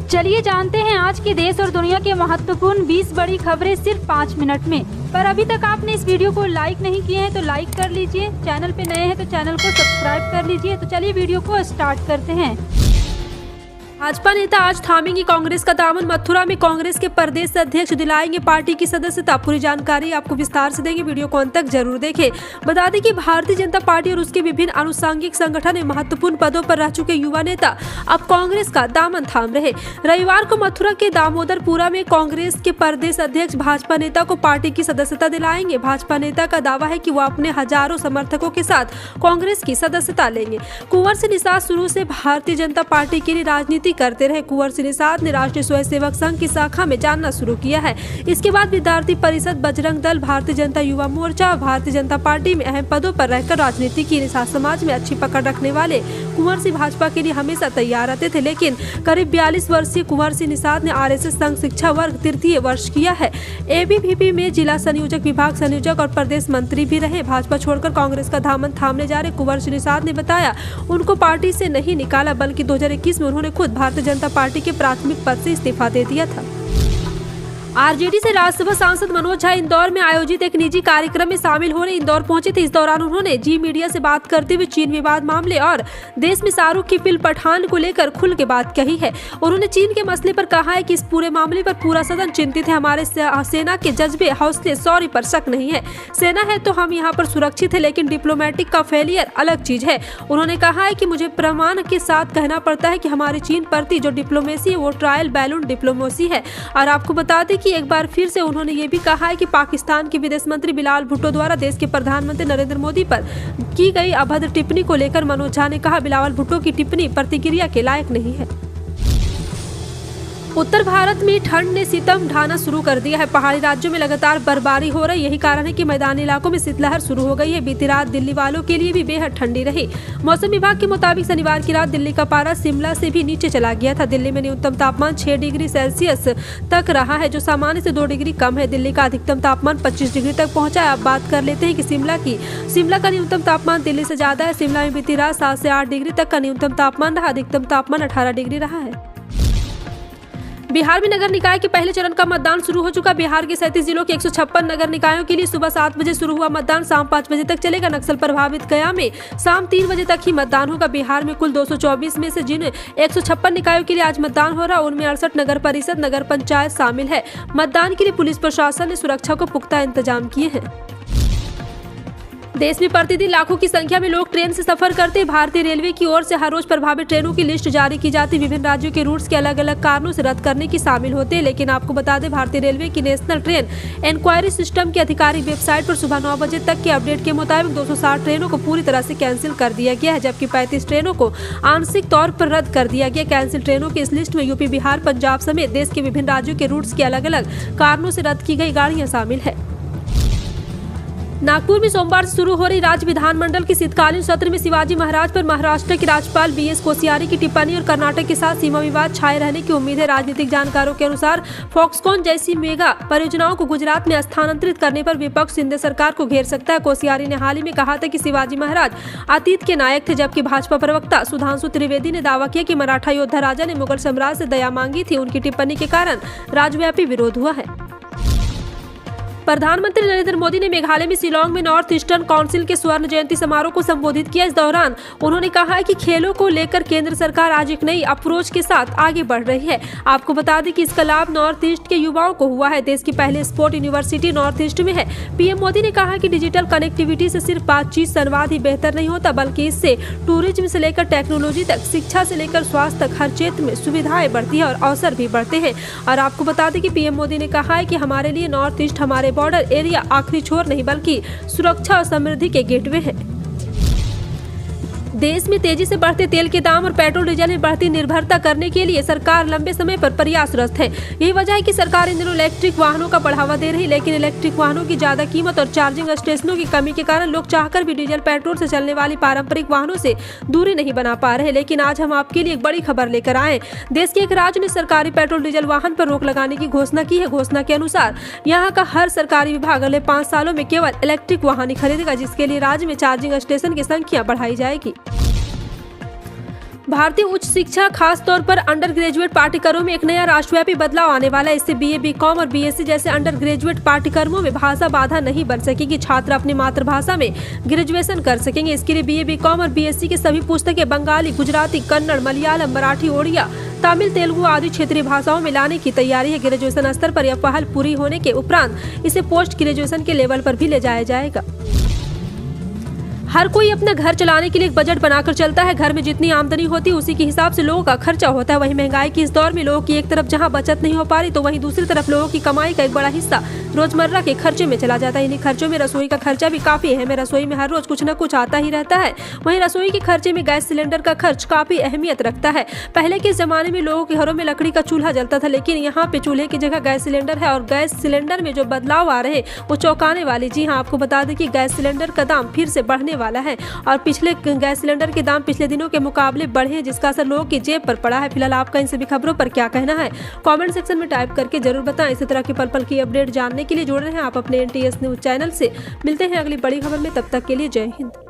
चलिए जानते हैं आज के देश और दुनिया के महत्वपूर्ण 20 बड़ी खबरें सिर्फ 5 मिनट में। पर अभी तक आपने इस वीडियो को लाइक नहीं किए हैं तो लाइक कर लीजिए, चैनल पे नए हैं तो चैनल को सब्सक्राइब कर लीजिए। तो चलिए वीडियो को स्टार्ट करते हैं। भाजपा नेता आज थामेंगे कांग्रेस का दामन। मथुरा में कांग्रेस के प्रदेश अध्यक्ष दिलाएंगे पार्टी की सदस्यता। पूरी जानकारी आपको विस्तार से देंगे, वीडियो को अंत तक जरूर देखें। बता दें कि भारतीय जनता पार्टी और उसके विभिन्न आनुषंगिक संगठन में महत्वपूर्ण पदों पर रह चुके युवा नेता अब कांग्रेस का दामन थाम रहे। रविवार को मथुरा के दामोदरपुरा में कांग्रेस के प्रदेश अध्यक्ष भाजपा नेता को पार्टी की सदस्यता दिलाएंगे। भाजपा नेता का दावा है कि वो अपने हजारों समर्थकों के साथ कांग्रेस की सदस्यता लेंगे। कुंवर सिंह निषाद शुरू से भारतीय जनता पार्टी के लिए राजनीति करते रहे। कुंवर सिंह निषाद ने राष्ट्रीय स्वयंसेवक संघ की शाखा में जानना शुरू किया है। इसके बाद विद्यार्थी परिषद, बजरंग दल, भारतीय जनता युवा मोर्चा और भारतीय जनता पार्टी में अहम पदों पर रहकर राजनीति की। निषाद समाज में अच्छी पकड़ रखने वाले कुंवर सिंह भाजपा के लिए हमेशा तैयार रहते थे, लेकिन करीब 42 वर्षीय कुंवर सिंह निषाद ने RSS संघ शिक्षा वर्ग तृतीय वर्ष किया है। ABVP में जिला संयोजक, विभाग संयोजक और प्रदेश मंत्री भी रहे। भाजपा छोड़कर कांग्रेस का दामन थामने जा रहे कुंवर सिंह निषाद ने बताया उनको पार्टी से नहीं निकाला, बल्कि 2021 में उन्होंने खुद भारतीय जनता पार्टी के प्राथमिक पद से इस्तीफा दे दिया था। RJD से राज्यसभा सांसद मनोज झा इंदौर में आयोजित एक निजी कार्यक्रम में शामिल होने इंदौर पहुंचे थे। इस दौरान उन्होंने जी मीडिया से बात करते हुए चीन विवाद मामले और देश में शाहरुख की फिल्म पठान को लेकर खुल के बात कही है। उन्होंने चीन के मसले पर कहा है कि इस पूरे मामले पर पूरा सदन चिंतित है। हमारे सेना के जज्बे, हौसले, शौर्य पर शक नहीं है। सेना है तो हम यहाँ पर सुरक्षित है, लेकिन डिप्लोमेटिक का फेलियर अलग चीज है। उन्होंने कहा है कि मुझे प्रमाण के साथ कहना पड़ता है कि हमारी चीन प्रति जो डिप्लोमेसी है वो ट्रायल बैलून डिप्लोमेसी है। और आपको बता दें कि एक बार फिर से उन्होंने ये भी कहा है कि पाकिस्तान के विदेश मंत्री बिलाल भुट्टो द्वारा देश के प्रधानमंत्री नरेंद्र मोदी पर की गई अभद्र टिप्पणी को लेकर मनोज झा ने कहा बिलाल भुट्टो की टिप्पणी प्रतिक्रिया के लायक नहीं है। उत्तर भारत में ठंड ने सितम ढाना शुरू कर दिया है। पहाड़ी राज्यों में लगातार बर्फबारी हो रही, यही कारण है कि मैदानी इलाकों में शीतलहर शुरू हो गई है। बीती रात दिल्ली वालों के लिए भी बेहद ठंडी रही। मौसम विभाग के मुताबिक शनिवार की रात दिल्ली का पारा शिमला से भी नीचे चला गया था। दिल्ली में न्यूनतम तापमान 6 डिग्री सेल्सियस तक रहा है, जो सामान्य से 2 डिग्री कम है। दिल्ली का अधिकतम तापमान 25 डिग्री तक पहुंचा है। अब बात कर लेते हैं कि शिमला का न्यूनतम तापमान दिल्ली से ज्यादा है। शिमला में बीती रात 7 से 8 डिग्री तक का न्यूनतम तापमान रहा। अधिकतम तापमान 18 डिग्री रहा है। बिहार में नगर निकाय के पहले चरण का मतदान शुरू हो चुका। बिहार के 37 जिलों के 156 नगर निकायों के लिए सुबह 7 बजे शुरू हुआ मतदान शाम 5 बजे तक चलेगा। नक्सल प्रभावित गया में शाम 3 बजे तक ही मतदान होगा। बिहार में कुल 224 में से जिन 156 निकायों के लिए आज मतदान हो रहा है उनमें 68 नगर परिषद, नगर पंचायत शामिल है। मतदान के लिए पुलिस प्रशासन ने सुरक्षा को पुख्ता इंतजाम किए हैं। देश में प्रतिदिन लाखों की संख्या में लोग ट्रेन से सफर करते हैं। भारतीय रेलवे की ओर से हर रोज प्रभावित ट्रेनों की लिस्ट जारी की जाती है। विभिन्न राज्यों के रूट्स के अलग अलग कारणों से रद्द करने की शामिल होते हैं, लेकिन आपको बता दें भारतीय रेलवे की नेशनल ट्रेन इंक्वायरी सिस्टम की आधिकारिक वेबसाइट पर सुबह 9 बजे तक के अपडेट के मुताबिक 260 ट्रेनों को पूरी तरह से कैंसिल कर दिया गया है, जबकि 35 ट्रेनों को आंशिक तौर पर रद्द कर दिया गया। कैंसिल ट्रेनों की इस लिस्ट में यूपी, बिहार, पंजाब समेत देश के विभिन्न राज्यों के रूट्स के अलग अलग कारणों से रद्द की गई गाड़ियां शामिल है। नागपुर में सोमवार से शुरू हो रही राज्य विधानमंडल के शीतकालीन सत्र में शिवाजी महाराज पर महाराष्ट्र के राज्यपाल BS कोश्यारी की टिप्पणी और कर्नाटक के साथ सीमा विवाद छाए रहने की उम्मीद है। राजनीतिक जानकारों के अनुसार फॉक्सकॉन जैसी मेगा परियोजनाओं को गुजरात में स्थानांतरित करने पर विपक्ष शिंदे सरकार को घेर सकता है। कोश्यारी ने हाल ही में कहा था कि शिवाजी महाराज अतीत के नायक थे, जबकि भाजपा प्रवक्ता सुधांशु त्रिवेदी ने दावा किया कि मराठा योद्धा राजा ने मुगल साम्राज्य से दया मांगी थी। उनकी टिप्पणी के कारण राज्यव्यापी विरोध हुआ है। प्रधानमंत्री नरेंद्र मोदी ने मेघालय में शिलांग में नॉर्थ ईस्टर्न काउंसिल के स्वर्ण जयंती समारोह को संबोधित किया। इस दौरान उन्होंने कहा है कि खेलों को लेकर केंद्र सरकार आज एक नई अप्रोच के साथ आगे बढ़ रही है। आपको बता दें कि इसका लाभ नॉर्थ ईस्ट के युवाओं को हुआ है। देश की पहले स्पोर्ट यूनिवर्सिटी नॉर्थ ईस्ट में है। PM मोदी ने कहा कि डिजिटल कनेक्टिविटी से सिर्फ बातचीत, संवाद ही बेहतर नहीं होता, बल्कि इससे टूरिज्म से लेकर टेक्नोलॉजी तक, शिक्षा से लेकर स्वास्थ्य तक हर क्षेत्र में सुविधाएं बढ़ती है और अवसर भी बढ़ते हैं। और आपको बता दें कि PM मोदी ने कहा है कि हमारे लिए नॉर्थ ईस्ट हमारे बॉर्डर एरिया आखिरी छोर नहीं, बल्कि सुरक्षा और समृद्धि के गेटवे है। देश में तेजी से बढ़ते तेल के दाम और पेट्रोल डीजल में बढ़ती निर्भरता करने के लिए सरकार लंबे समय पर प्रयासरत है। यही वजह है कि सरकार इन दिनों इलेक्ट्रिक वाहनों का बढ़ावा दे रही है, लेकिन इलेक्ट्रिक वाहनों की ज्यादा कीमत और चार्जिंग स्टेशनों की कमी के कारण लोग चाहकर भी डीजल पेट्रोल से चलने वाली पारंपरिक वाहनों से दूरी नहीं बना पा रहे। लेकिन आज हम आपके लिए एक बड़ी खबर लेकर आए। देश के एक राज्य ने सरकारी पेट्रोल डीजल वाहन पर रोक लगाने की घोषणा की है। घोषणा के अनुसार यहाँ का हर सरकारी विभाग अगले 5 सालों में केवल इलेक्ट्रिक वाहन ही खरीदेगा, जिसके लिए राज्य में चार्जिंग स्टेशन की संख्या बढ़ाई जाएगी। भारतीय उच्च शिक्षा खास तौर पर अंडर ग्रेजुएट पाठ्यक्रमों में एक नया राष्ट्रव्यापी बदलाव आने वाला है। इससे बीए, बीकॉम और बीएससी जैसे अंडर ग्रेजुएट पाठ्यक्रमों में भाषा बाधा नहीं बन सकेगी। छात्र अपनी मातृभाषा में ग्रेजुएशन कर सकेंगे। इसके लिए बीए, बीकॉम और बीएससी की सभी पुस्तकें बंगाली, गुजराती, कन्नड़, मलयालम, मराठी, ओडिया, तमिल, तेलुगु आदि क्षेत्रीय भाषाओं में लाने की तैयारी है। ग्रेजुएशन स्तर पर यह पहल पूरी होने के उपरांत इसे पोस्ट ग्रेजुएशन के लेवल पर भी ले जाया जाएगा। हर कोई अपना घर चलाने के लिए एक बजट बनाकर चलता है। घर में जितनी आमदनी होती है उसी के हिसाब से लोगों का खर्चा होता है। वहीं महंगाई की इस दौर में लोगों की एक तरफ जहां बचत नहीं हो पा रही तो वहीं दूसरी तरफ लोगों की कमाई का एक बड़ा हिस्सा रोजमर्रा के खर्चे में चला जाता है। इन्हीं खर्चों में रसोई का खर्चा भी काफी अहम है। रसोई में हर रोज कुछ न कुछ आता ही रहता है। वहीं रसोई के खर्चे में गैस सिलेंडर का खर्च काफी अहमियत रखता है। पहले के जमाने में लोगों के घरों में लकड़ी का चूल्हा जलता था, लेकिन यहाँ पे चूल्हे की जगह गैस सिलेंडर है और गैस सिलेंडर में जो बदलाव आ रहे हैं वो चौंकाने वाले। जी हाँ, आपको बता दें कि गैस सिलेंडर का दाम फिर से बढ़ने वाला है और पिछले गैस सिलेंडर के दाम पिछले दिनों के मुकाबले बढ़े हैं, जिसका असर लोगों की जेब पर पड़ा है। फिलहाल आपका इन सभी खबरों पर क्या कहना है, कमेंट सेक्शन में टाइप करके जरूर बताएं। इसी तरह की पल पल की अपडेट जानने के लिए जुड़े रहें आप अपने NTS न्यूज चैनल से। मिलते हैं अगली बड़ी खबर में, तब तक के लिए जय हिंद।